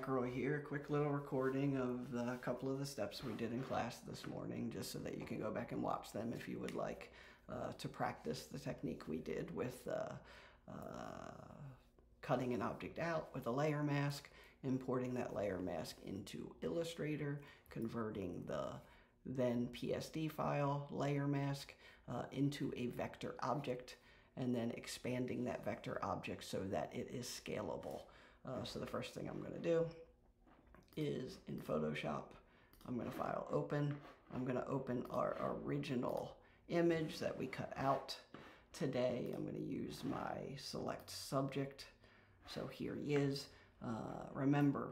Roy here. Quick little recording of a couple of the steps we did in class this morning, just so that you can go back and watch them if you would like to practice the technique we did with cutting an object out with a layer mask, importing that layer mask into Illustrator, converting the then PSD file layer mask into a vector object, and then expanding that vector object so that it is scalable. So the first thing I'm going to do is in Photoshop, I'm going to file open. I'm going to open our original image that we cut out today. I'm going to use my select subject. So here he is. Remember,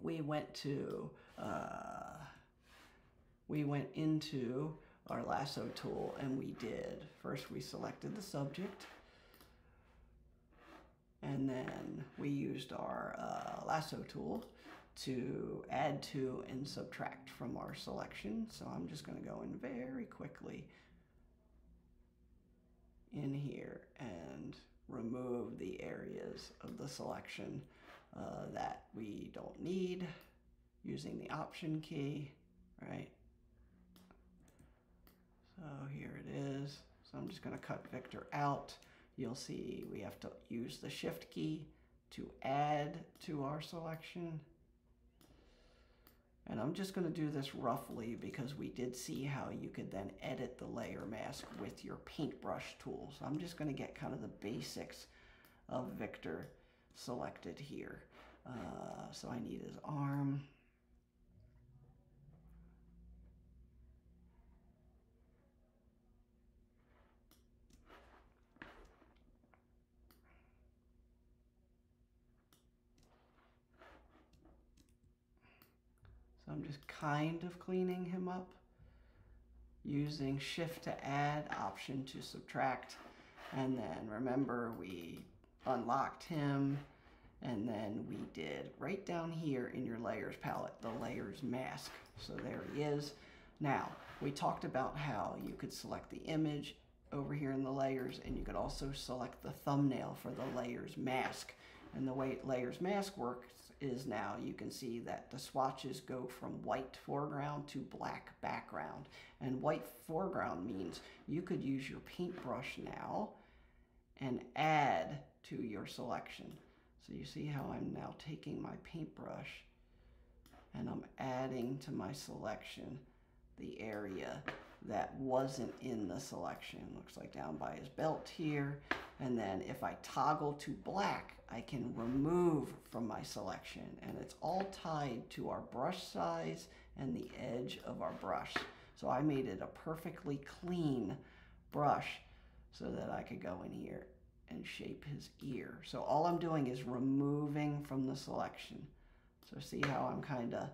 we went into our lasso tool and we did, first we selected the subject, and then we used our lasso tool to add to and subtract from our selection. So I'm just going to go in very quickly in here and remove the areas of the selection that we don't need using the Option key, right? So here it is. So I'm just going to cut Victor out. You'll see we have to use the Shift key to add to our selection. And I'm just going to do this roughly because we did see how you could then edit the layer mask with your paintbrush tool. So I'm just going to get kind of the basics of Victor selected here. So I need his arm. So I'm just kind of cleaning him up using Shift to add, Option to subtract. And then remember, we unlocked him, and then we did right down here in your layers palette, the layers mask. So there he is. Now, we talked about how you could select the image over here in the layers, and you could also select the thumbnail for the layers mask. And the way layers mask works is now you can see that the swatches go from white foreground to black background. And white foreground means you could use your paintbrush now and add to your selection. So you see how I'm now taking my paintbrush and I'm adding to my selection the area that wasn't in the selection. Looks like down by his belt here. And then if I toggle to black, I can remove from my selection. And it's all tied to our brush size and the edge of our brush. So I made it a perfectly clean brush so that I could go in here and shape his ear. So all I'm doing is removing from the selection. So see how I'm kind of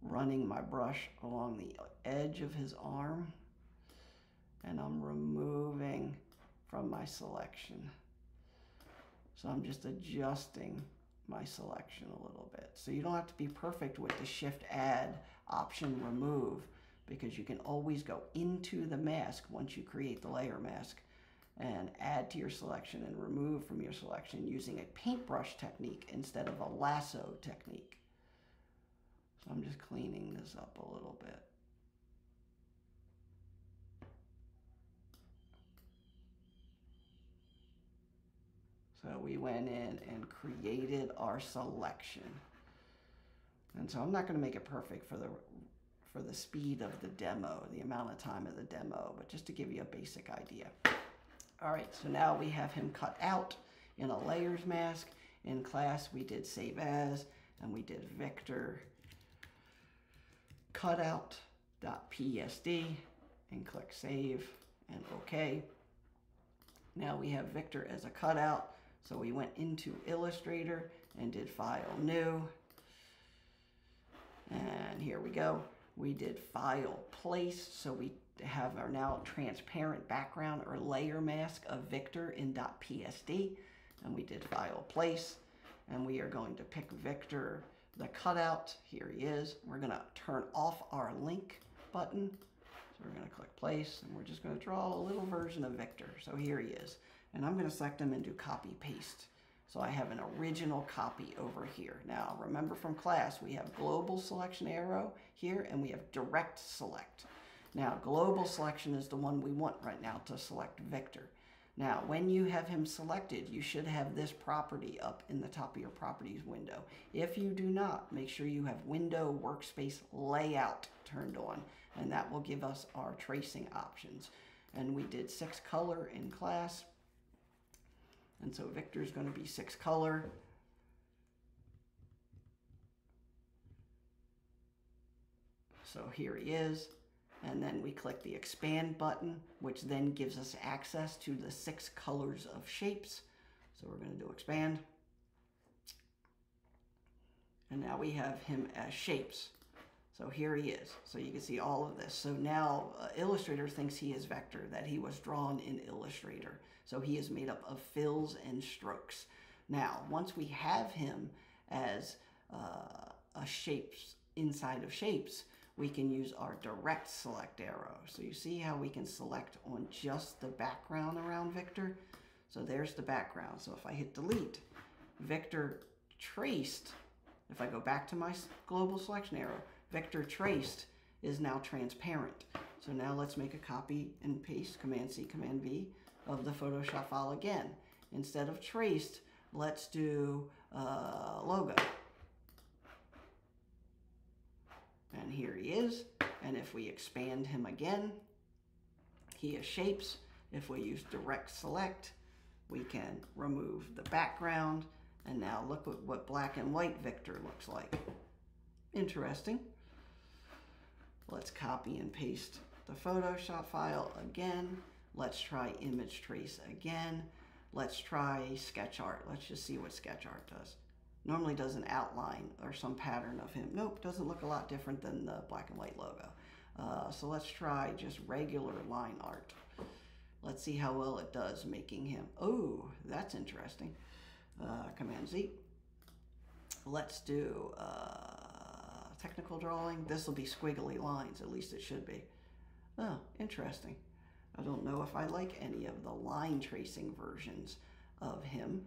running my brush along the edge of his arm, and I'm removing from my selection. So I'm just adjusting my selection a little bit. So you don't have to be perfect with the Shift Add, Option Remove, because you can always go into the mask once you create the layer mask and add to your selection and remove from your selection using a paintbrush technique instead of a lasso technique. So I'm just cleaning this up a little bit. So we went in and created our selection. And so I'm not going to make it perfect for the speed of the demo, the amount of time of the demo, but just to give you a basic idea. All right, so now we have him cut out in a layers mask. In class, we did save as, and we did Victor cutout.psd and click save and OK. Now we have Victor as a cutout. So we went into Illustrator and did File New. And here we go. We did File Place. So we have our now transparent background or layer mask of Victor in .psd. And we did File Place. And we are going to pick Victor, the cutout. Here he is. We're going to turn off our link button. So we're going to click Place. And we're just going to draw a little version of Victor. So here he is. And I'm going to select him and do copy paste. So I have an original copy over here. Now remember from class, we have global selection arrow here and we have direct select. Now global selection is the one we want right now to select Victor. Now when you have him selected, you should have this property up in the top of your properties window. If you do not, make sure you have window workspace layout turned on, and that will give us our tracing options. And we did 6 color in class. And so Victor's going to be 6 color. So here he is. And then we click the expand button, which then gives us access to the 6 colors of shapes. So we're going to do expand. And now we have him as shapes. So here he is. So you can see all of this. So now Illustrator thinks he is Vector, that he was drawn in Illustrator. So he is made up of fills and strokes. Now, once we have him as a shapes inside of shapes, we can use our direct select arrow. So you see how we can select on just the background around Victor? So there's the background. So if I hit delete, Victor traced, if I go back to my global selection arrow, Victor traced is now transparent. So now let's make a copy and paste, Command-C, Command-V, of the Photoshop file again. Instead of traced, let's do logo. And here he is. And if we expand him again, he is shapes. If we use direct select, we can remove the background. And now look at what black and white Victor looks like. Interesting. Let's copy and paste the Photoshop file again. Let's try image trace again. Let's try sketch art. Let's just see what sketch art does. Normally does an outline or some pattern of him. Nope, doesn't look a lot different than the black and white logo. So let's try just regular line art. Let's see how well it does making him. Oh, that's interesting. Command-Z. Let's do technical drawing. This will be squiggly lines, at least it should be. Oh, interesting. I don't know if I like any of the line tracing versions of him.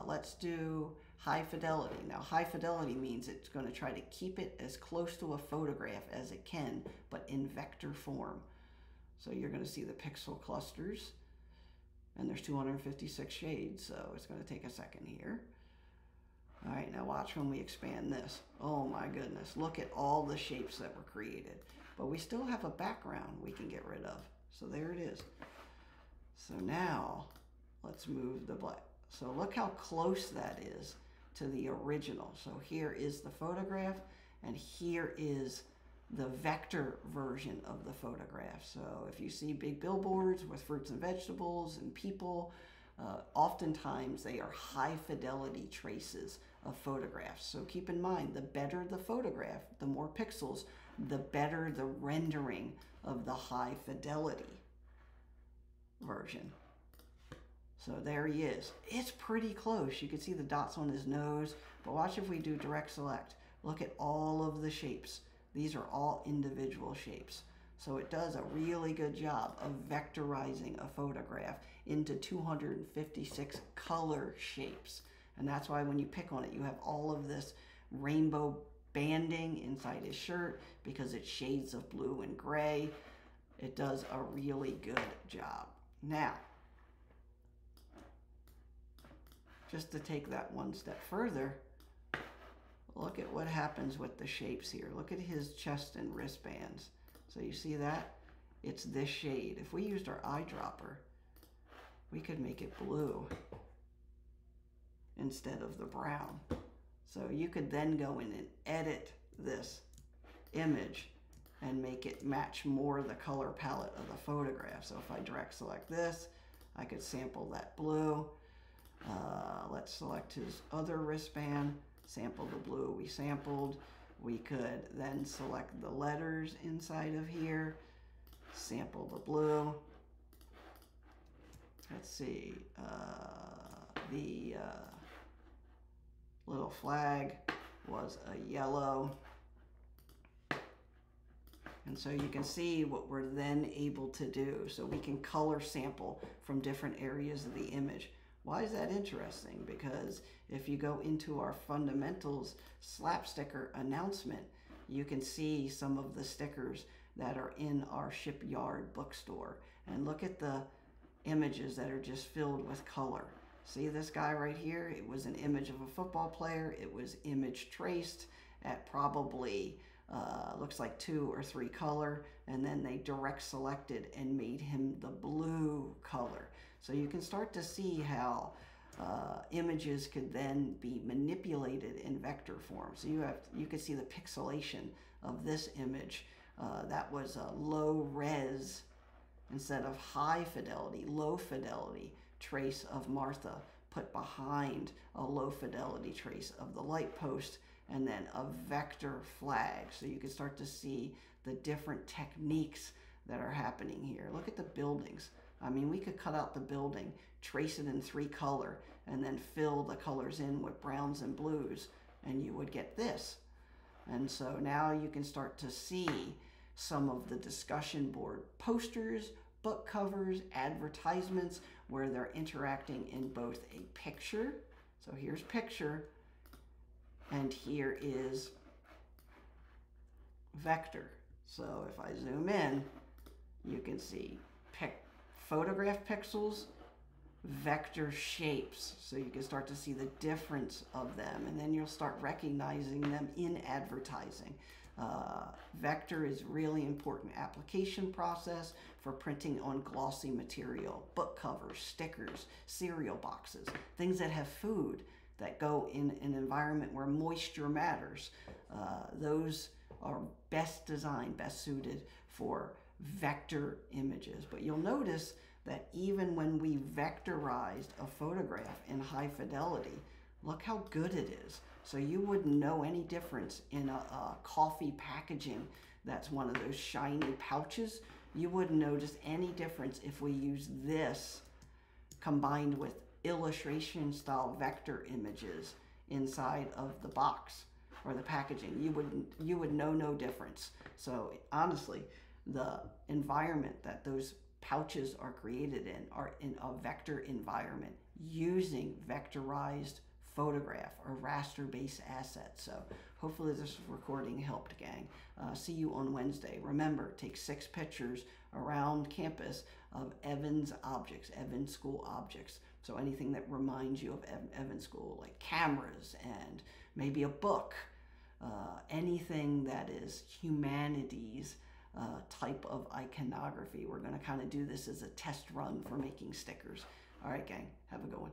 Let's do high fidelity. Now, high fidelity means it's going to try to keep it as close to a photograph as it can, but in vector form. So you're going to see the pixel clusters, and there's 256 shades, so it's going to take a second here. All right, now watch when we expand this. Oh my goodness, look at all the shapes that were created. But we still have a background we can get rid of. So there it is. So now let's move the black. So look how close that is to the original. So here is the photograph, and here is the vector version of the photograph. So if you see big billboards with fruits and vegetables and people, oftentimes they are high fidelity traces of photographs. So keep in mind, the better the photograph, the more pixels, the better the rendering of the high fidelity version. So there he is. It's pretty close. You can see the dots on his nose, but watch if we do direct select. Look at all of the shapes. These are all individual shapes. So it does a really good job of vectorizing a photograph into 256 color shapes. And that's why when you pick on it, you have all of this rainbow banding inside his shirt because it's shades of blue and gray. It does a really good job. Now, just to take that one step further, look at what happens with the shapes here. Look at his chest and wristbands. So you see that? It's this shade. If we used our eyedropper, we could make it blue instead of the brown. So you could then go in and edit this image and make it match more the color palette of the photograph. So if I direct select this, I could sample that blue. Let's select his other wristband, sample the blue we sampled. We could then select the letters inside of here, sample the blue. Let's see, the little flag was a yellow. And so you can see what we're then able to do. So we can color sample from different areas of the image. Why is that interesting? Because if you go into our fundamentals slap sticker announcement, you can see some of the stickers that are in our Shipyard bookstore. And look at the images that are just filled with color. See this guy right here? It was an image of a football player. It was image traced at probably looks like 2 or 3 color, and then they direct selected and made him the blue color. So you can start to see how images could then be manipulated in vector form. So you can see the pixelation of this image. That was a low res instead of high fidelity, low fidelity trace of Martha put behind a low fidelity trace of the light post, and then a vector flag. So you can start to see the different techniques that are happening here. Look at the buildings. I mean, we could cut out the building, trace it in 3 color, and then fill the colors in with browns and blues, and you would get this. And so now you can start to see some of the discussion board posters, book covers, advertisements, where they're interacting in both a picture. So here's picture, and here is vector. So if I zoom in, you can see photograph pixels, vector shapes. So you can start to see the difference of them, and then you'll start recognizing them in advertising. Vector is really important application process for printing on glossy material, book covers, stickers, cereal boxes, things that have food that go in an environment where moisture matters. Those are best designed, best suited for vector images. But you'll notice that even when we vectorized a photograph in high fidelity, look how good it is. So you wouldn't know any difference in a coffee packaging that's one of those shiny pouches. You wouldn't notice any difference if we use this combined with illustration style vector images inside of the box or the packaging. You would know no difference. So honestly, the environment that those pouches are created in are in a vector environment using vectorized photograph or raster-based assets. So hopefully this recording helped, gang. See you on Wednesday. Remember, take 6 pictures around campus of Evans objects, Evans School objects. So anything that reminds you of Evans School, like cameras and maybe a book, anything that is humanities type of iconography. We're going to kind of do this as a test run for making stickers. All right, gang, have a good one.